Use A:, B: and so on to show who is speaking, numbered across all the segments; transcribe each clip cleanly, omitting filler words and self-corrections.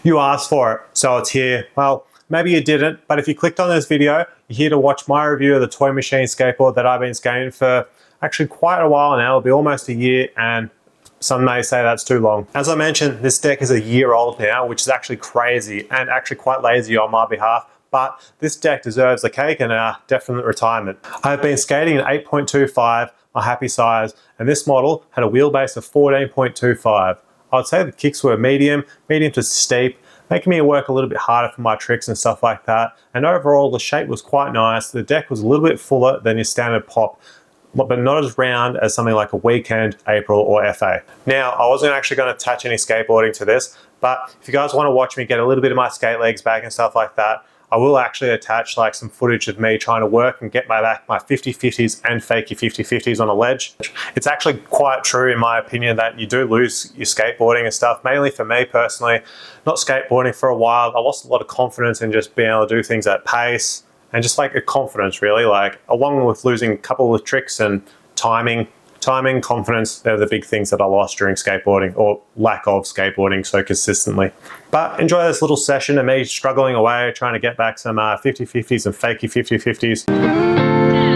A: You asked for it, so it's here. Well, maybe you didn't, but if you clicked on this video, you're here to watch my review of the Toy Machine skateboard that I've been skating for actually quite a while now. It'll be almost a year, and some may say that's too long. As I mentioned, this deck is a year old now, which is actually crazy and actually quite lazy on my behalf, but this deck deserves a cake and a definite retirement. I've been skating in 8.25, my happy size, and this model had a wheelbase of 14.25. I'd say the kicks were medium to steep, making me work a little bit harder for my tricks and stuff like that. And overall, the shape was quite nice. The deck was a little bit fuller than your standard pop, but not as round as something like a Weekend, April, or FA. Now, I wasn't actually going to attach any skateboarding to this, but if you guys want to watch me get a little bit of my skate legs back and stuff like that, I will actually attach like some footage of me trying to work and get my 50-50s and fakey 50-50s on a ledge. It's actually quite true in my opinion that you do lose your skateboarding and stuff, mainly for me personally. Not skateboarding for a while, I lost a lot of confidence in just being able to do things at pace and just like a confidence really, like along with losing a couple of tricks and timing, confidence, they're the big things that I lost during skateboarding, or lack of skateboarding so consistently. But enjoy this little session of me struggling away, trying to get back some 50-50s and fakey 50-50s.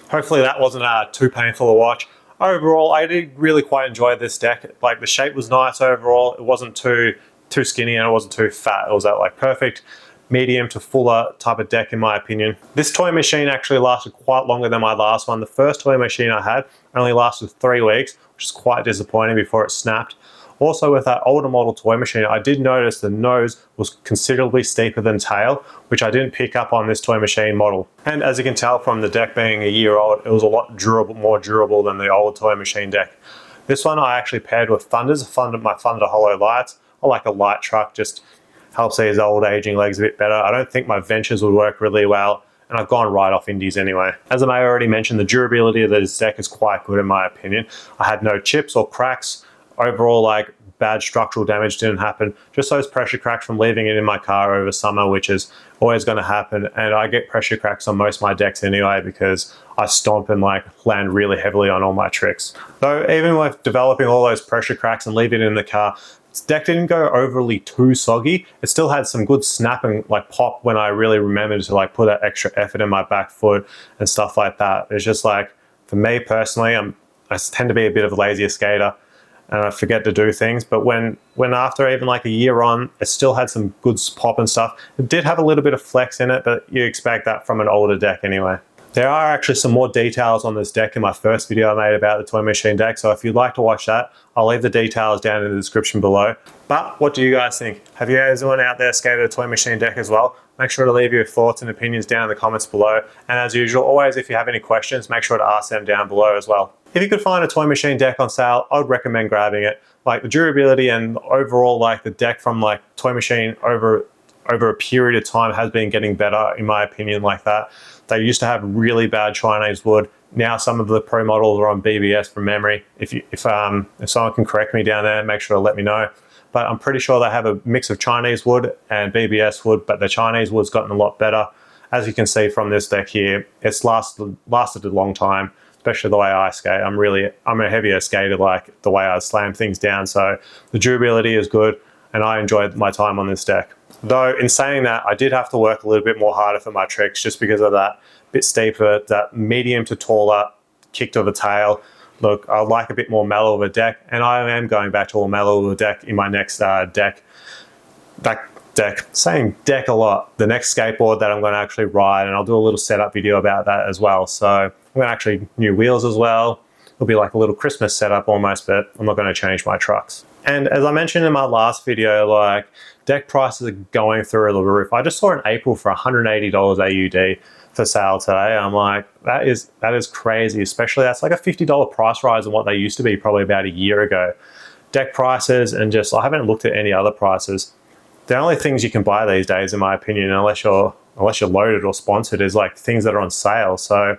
A: Hopefully that wasn't too painful to watch. Overall, I did really quite enjoy this deck. Like the shape was nice overall. It wasn't too skinny and it wasn't too fat. It was that like perfect medium to fuller type of deck in my opinion. This toy machine actually lasted quite longer than my last one. The first toy machine I had only lasted 3 weeks, which is quite disappointing before it snapped. Also with that older model toy machine, I did notice the nose was considerably steeper than tail, which I didn't pick up on this toy machine model. And as you can tell from the deck being a year old, it was a lot more durable than the old toy machine deck. This one I actually paired with Thunders, my Thunder Hollow Lights. I like a light truck, just helps these old aging legs a bit better. I don't think my Ventures would work really well, and I've gone right off indies anyway. As I may already mentioned, the durability of this deck is quite good in my opinion. I had no chips or cracks. Overall, like bad structural damage didn't happen. Just those pressure cracks from leaving it in my car over summer, which is always going to happen. And I get pressure cracks on most of my decks anyway because I stomp and like land really heavily on all my tricks. Though even with developing all those pressure cracks and leaving it in the car, this deck didn't go overly too soggy. It still had some good snap and like pop when I really remembered to like put that extra effort in my back foot and stuff like that. It's just like, for me personally, I tend to be a bit of a lazier skater and I forget to do things, but when after even like a year on, it still had some good pop and stuff. It did have a little bit of flex in it, but you expect that from an older deck anyway. There are actually some more details on this deck in my first video I made about the Toy Machine deck, so if you'd like to watch that, I'll leave the details down in the description below. But what do you guys think? Have you guys anyone out there skated a Toy Machine deck as well? Make sure to leave your thoughts and opinions down in the comments below. And as usual, always if you have any questions, make sure to ask them down below as well. If you could find a Toy Machine deck on sale, I would recommend grabbing it. Like the durability and overall like the deck from like Toy Machine over over a period of time has been getting better, in my opinion, like that. They used to have really bad Chinese wood. Now some of the Pro models are on BBS from memory. If someone can correct me down there, make sure to let me know. But I'm pretty sure they have a mix of Chinese wood and BBS wood, but the Chinese wood's gotten a lot better. As you can see from this deck here, it's lasted a long time, especially the way I skate. I'm a heavier skater, like the way I slam things down, so the durability is good, and I enjoyed my time on this deck. Though in saying that, I did have to work a little bit more harder for my tricks just because of that bit steeper, that medium to taller kick to the tail. Look, I like a bit more mellow of a deck, and I am going back to a mellow of a deck in my next saying deck a lot. The next skateboard that I'm going to actually ride, and I'll do a little setup video about that as well. So I'm going to actually new wheels as well. It'll be like a little Christmas setup almost, but I'm not going to change my trucks. And as I mentioned in my last video, like deck prices are going through the roof. I just saw in April for $180 AUD for sale today. I'm like, that is crazy, especially that's like a $50 price rise on what they used to be probably about a year ago. Deck prices, and just, I haven't looked at any other prices. The only things you can buy these days, in my opinion, unless you're loaded or sponsored, is like things that are on sale. So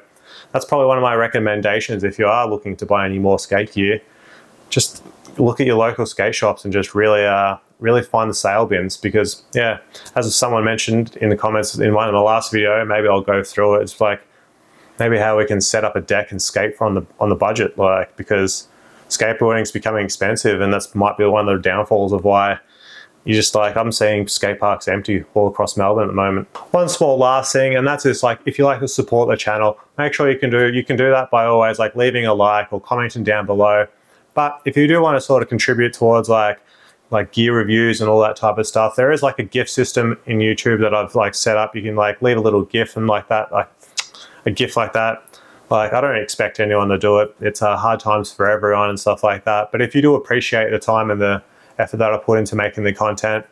A: that's probably one of my recommendations if you are looking to buy any more skate gear. Just look at your local skate shops and just really find the sale bins, because yeah, as someone mentioned in the comments in one of the last video, maybe I'll go through it. It's like maybe how we can set up a deck and skate on the budget, like, because skateboarding is becoming expensive, and that's might be one of the downfalls of why you just, like, I'm seeing skate parks empty all across Melbourne at the moment. One small last thing, and that's just like, if you like to support the channel, make sure you can do that by always like leaving a like or commenting down below. But if you do want to sort of contribute towards like gear reviews and all that type of stuff, there is like a gift system in YouTube that I've like set up. You can like leave a little GIF and like that, like a GIF like that. Like, I don't expect anyone to do it. It's hard times for everyone and stuff like that. But if you do appreciate the time and the effort that I put into making the content,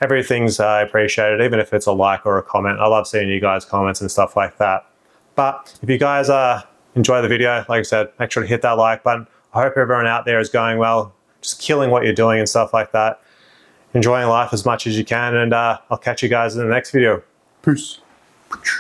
A: everything's appreciated, even if it's a like or a comment. I love seeing you guys' comments and stuff like that. But if you guys enjoy the video, like I said, make sure to hit that like button. I hope everyone out there is going well, just killing what you're doing and stuff like that. Enjoying life as much as you can, and I'll catch you guys in the next video. Peace.